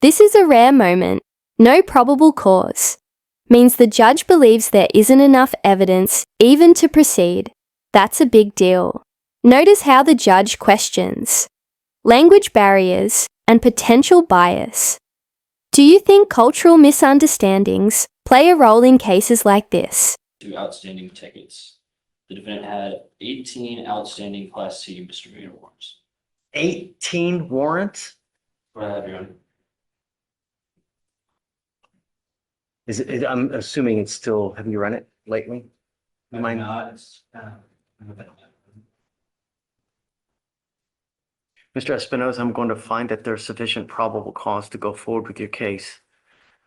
This is a rare moment. No probable cause means the judge believes there isn't enough evidence even to proceed. That's a big deal. Notice how the judge questions language barriers and potential bias. Do you think cultural misunderstandings play a role in cases like this? 2 outstanding tickets. The defendant had 18 outstanding Class C misdemeanor warrants. 18 warrants? What I have, Your Honor. I'm assuming it's still, have you run it lately? Mine- Not. Mr. Espinosa, I'm going to find that there's sufficient probable cause to go forward with your case.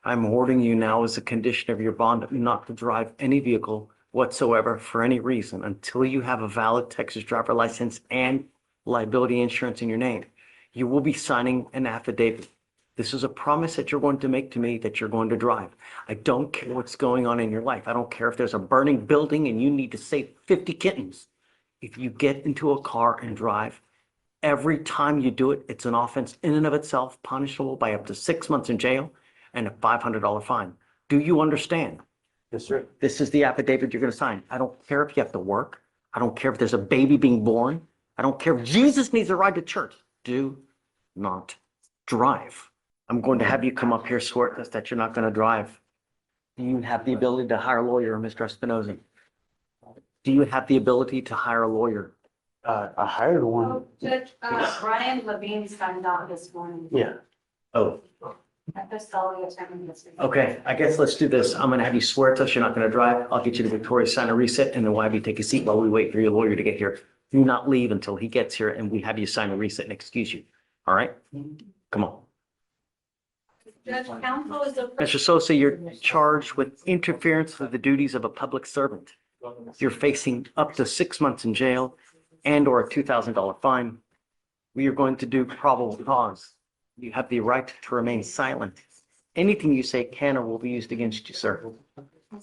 I'm ordering you now as a condition of your bond not to drive any vehicle whatsoever for any reason until you have a valid Texas driver license and liability insurance in your name. You will be signing an affidavit. This is a promise that you're going to make to me that you're going to drive. I don't care what's going on in your life. I don't care if there's a burning building and you need to save 50 kittens. If you get into a car and drive, every time you do it, it's an offense in and of itself, punishable by up to 6 months in jail and a $500 fine. Do you understand? Yes, sir. This is the affidavit you're going to sign. I don't care if you have to work. I don't care if there's a baby being born. I don't care if Jesus needs a ride to church. Do not drive. I'm going to have you come up here, swear that you're not going to drive. Do you have the ability to hire a lawyer, Mr. Espinosa? Do you have the ability to hire a lawyer? I hired one. Judge, Brian Levine signed out this morning. Yeah. Oh, At the Sully attorney this week. okay. I guess let's do this. I'm going to have you swear to us you're not going to drive. I'll get you to Victoria, sign a reset, and then we'll have you take a seat while we wait for your lawyer to get here. Do not leave until he gets here and we have you sign a reset and excuse you. All right? Come on. Judge, counsel is a. Mr. Sosa, you're charged with interference with the duties of a public servant. You're facing up to 6 months in jail and or a $2,000 fine. We are going to do probable cause. You have the right to remain silent. Anything you say can or will be used against you, sir. On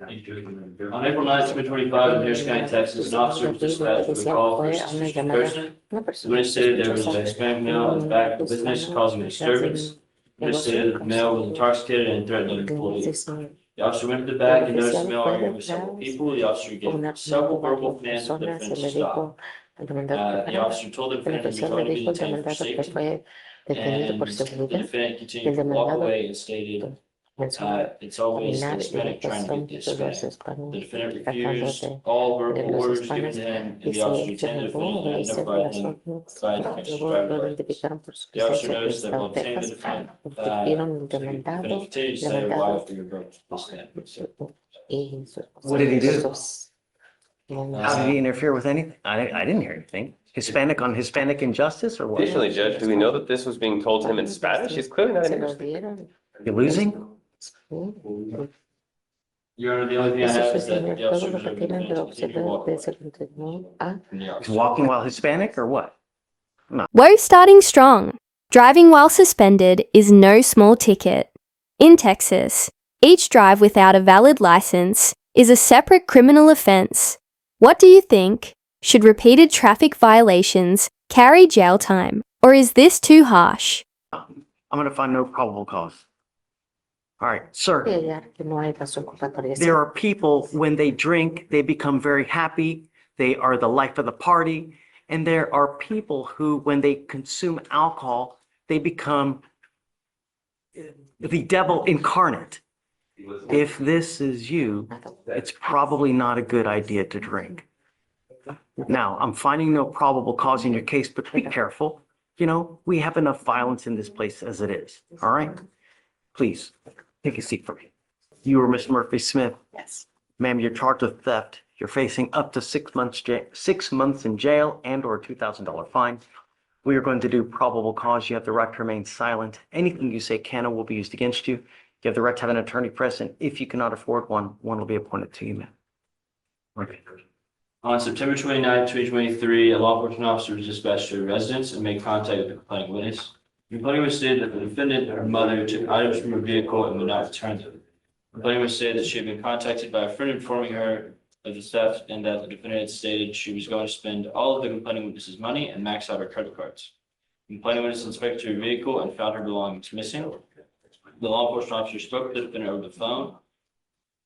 April 9th, 2025, in Harris County, Texas, an officer was dispatched with a call for a suspicious person. The witness stated there was a Hispanic male in the back of the business causing a disturbance. The witness stated that the male was intoxicated and threatening an employee. The officer went to the back and noticed the male arguing with several people. The officer gave several verbal commands for the defendant to stop. The officer told the defendant to be going to be detained for safety. And the defendant continued to walk away and stated, it's always the Hispanic trying to get the Hispanic. The defendant refused all verbal orders given to him, and the officer retained the defendant and identified him by the Texas driver's license. The officer noticed that while obtaining the defendant, the defendant continued to say, why after your broke this stand. What did he do? How did he interfere with anything? I didn't hear anything. Hispanic on Hispanic injustice or what? Additionally, Judge, do we know that this was being told to him in Spanish? He's clearly not English. You losing? Your Honor, the only thing I have is that the officer was able to continue to walk away from the He's officer. walking while Hispanic or what? Whoa, starting strong. Driving while suspended is no small ticket. In Texas, each drive without a valid license is a separate criminal offense. What do you think? Should repeated traffic violations carry jail time, or is this too harsh? I'm going to find no probable cause. All right, sir. There are people, when they drink, they become very happy. They are the life of the party. And there are people who, when they consume alcohol, they become the devil incarnate. If this is you, it's probably not a good idea to drink. Now, I'm finding no probable cause in your case, but be careful. You know, we have enough violence in this place as it is. All right? Please, take a seat for me. You are Miss Murphy Smith. Yes. Ma'am, you're charged with theft. You're facing up to 6 months, 6 months in jail and or a $2,000 fine. We are going to do probable cause. You have the right to remain silent. Anything you say can or will be used against you. You have the right to have an attorney present. If you cannot afford one, one will be appointed to you, ma'am. Okay. On September 29th, 2023, a law enforcement officer was dispatched to a residence and made contact with the complaining witness. The complaining witness stated that the defendant and her mother took items from her vehicle and would not return them. The complaining witness stated that she had been contacted by a friend informing her of the theft and that the defendant had stated she was going to spend all of the complaining witness's money and max out her credit cards. Complaining witness inspected her vehicle and found her belongings missing. The law enforcement officer spoke to the defendant over the phone.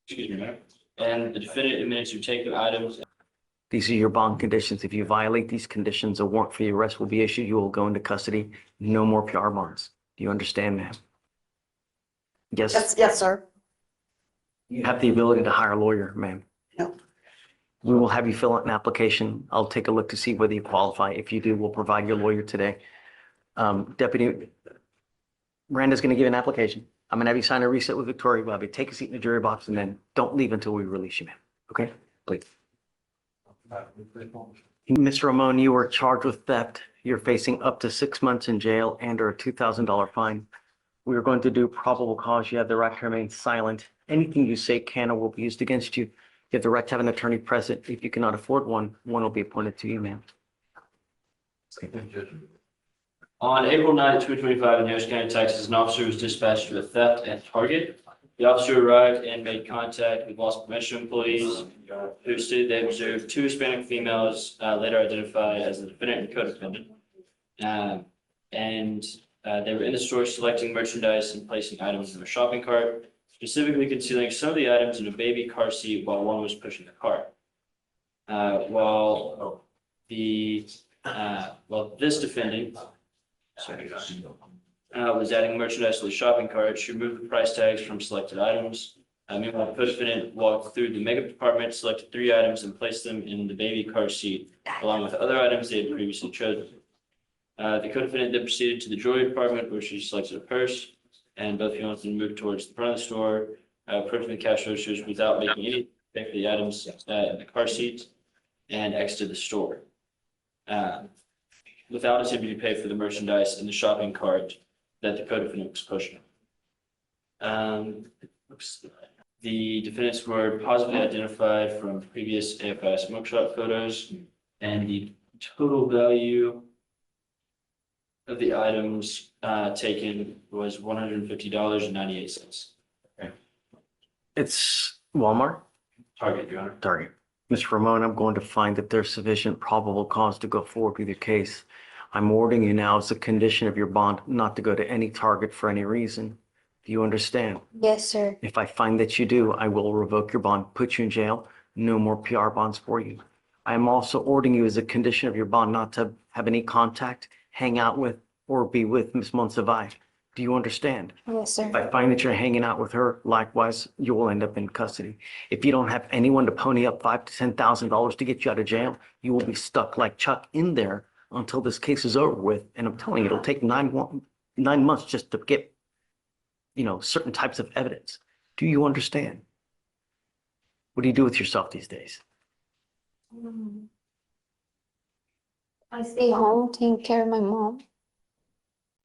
Excuse me, Mayor. And the defendant admitted to taking items. These are your bond conditions. If you violate these conditions, a warrant for your arrest will be issued. You will go into custody. No more PR bonds. Do you understand, ma'am? Yes, Yes, sir. you have the ability to hire a lawyer, ma'am. No. We will have you fill out an application. I'll take a look to see whether you qualify. If you do, we'll provide your lawyer today. Deputy Miranda's gonna give an application. I'm gonna have you sign a reset with Victoria. We'll have you take a seat in the jury box and then don't leave until we release you, ma'am. Okay, please. Mr. Ramon, you were charged with theft. You're facing up to 6 months in jail and/or a $2,000 fine. We are going to do probable cause. You have the right to remain silent. Anything you say can or will be used against you. You have the right to have an attorney present. If you cannot afford one, one will be appointed to you, ma'am. On April 9th, 2025, in Harris County, Texas, an officer was dispatched to a theft at Target. The officer arrived and made contact with loss prevention employees who stated they observed two Hispanic females, later identified as the defendant and co-defendant. They were in the store selecting merchandise and placing items in their shopping cart, specifically concealing some of the items in a baby car seat while one was pushing the cart. This defendant was adding merchandise to the shopping cart. She removed the price tags from selected items. Meanwhile, the co-defendant walked through the makeup department, selected 3 items, and placed them in the baby car seat, along with other items they had previously chosen. The co-defendant then proceeded to the jewelry department, where she selected a purse, and both females then moved towards the front of the store, approaching the cash registers without making any check for the items in the car seat, and exited the store. Without attempting to pay for the merchandise in the shopping cart that the co-defendant was pushing. The defendants were positively identified from previous AFI smoke shop photos, and the total value of the items taken was $150.98. It's Walmart? Target, Your Honor. Target. Mr. Ramon, I'm going to find that there's sufficient probable cause to go forward with your case. I'm ordering you now as a condition of your bond not to go to any Target for any reason. Do you understand? Yes, sir. If I find that you do, I will revoke your bond, put you in jail. No more PR bonds for you. I am also ordering you as a condition of your bond not to have any contact, hang out with, or be with Ms. Monsivais. Do you understand? Yes, sir. If I find that you're hanging out with her, likewise, you will end up in custody. If you don't have anyone to pony up $5,000 to $10,000 to get you out of jail, you will be stuck like Chuck in there until this case is over with. And I'm telling you, it'll take 9 months just to get, certain types of evidence. Do you understand? What do you do with yourself these days? I stay home, taking care of my mom.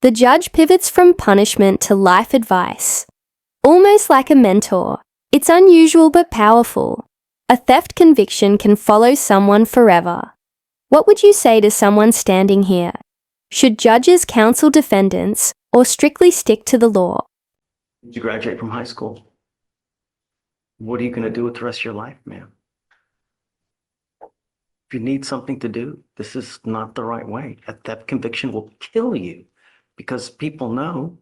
The judge pivots from punishment to life advice. Almost like a mentor. It's unusual but powerful. A theft conviction can follow someone forever. What would you say to someone standing here? Should judges counsel defendants or strictly stick to the law? Did you graduate from high school? What are you going to do with the rest of your life, ma'am? If you need something to do, this is not the right way. A theft conviction will kill you because people know,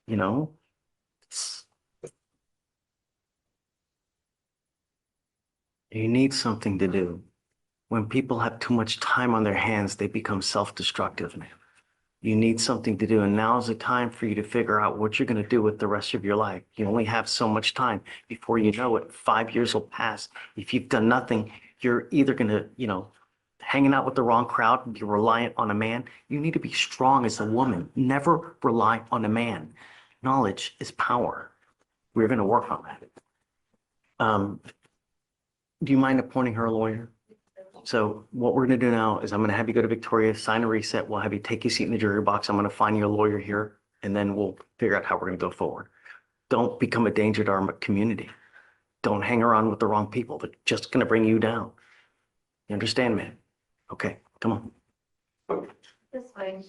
you need something to do. When people have too much time on their hands, they become self-destructive, man. You need something to do, and now is the time for you to figure out what you're going to do with the rest of your life. You only have so much time. Before you know it, 5 years will pass. If you've done nothing, you're either going to, hanging out with the wrong crowd, you're reliant on a man. You need to be strong as a woman. Never rely on a man. Knowledge is power. We're going to work on that. Do you mind appointing her a lawyer? So what we're going to do now is I'm going to have you go to Victoria, sign a reset. We'll have you take your seat in the jury box. I'm going to find you a lawyer here, and then we'll figure out how we're going to go forward. Don't become a danger to our community. Don't hang around with the wrong people. They're just going to bring you down. You understand, man? Okay, come on. This way.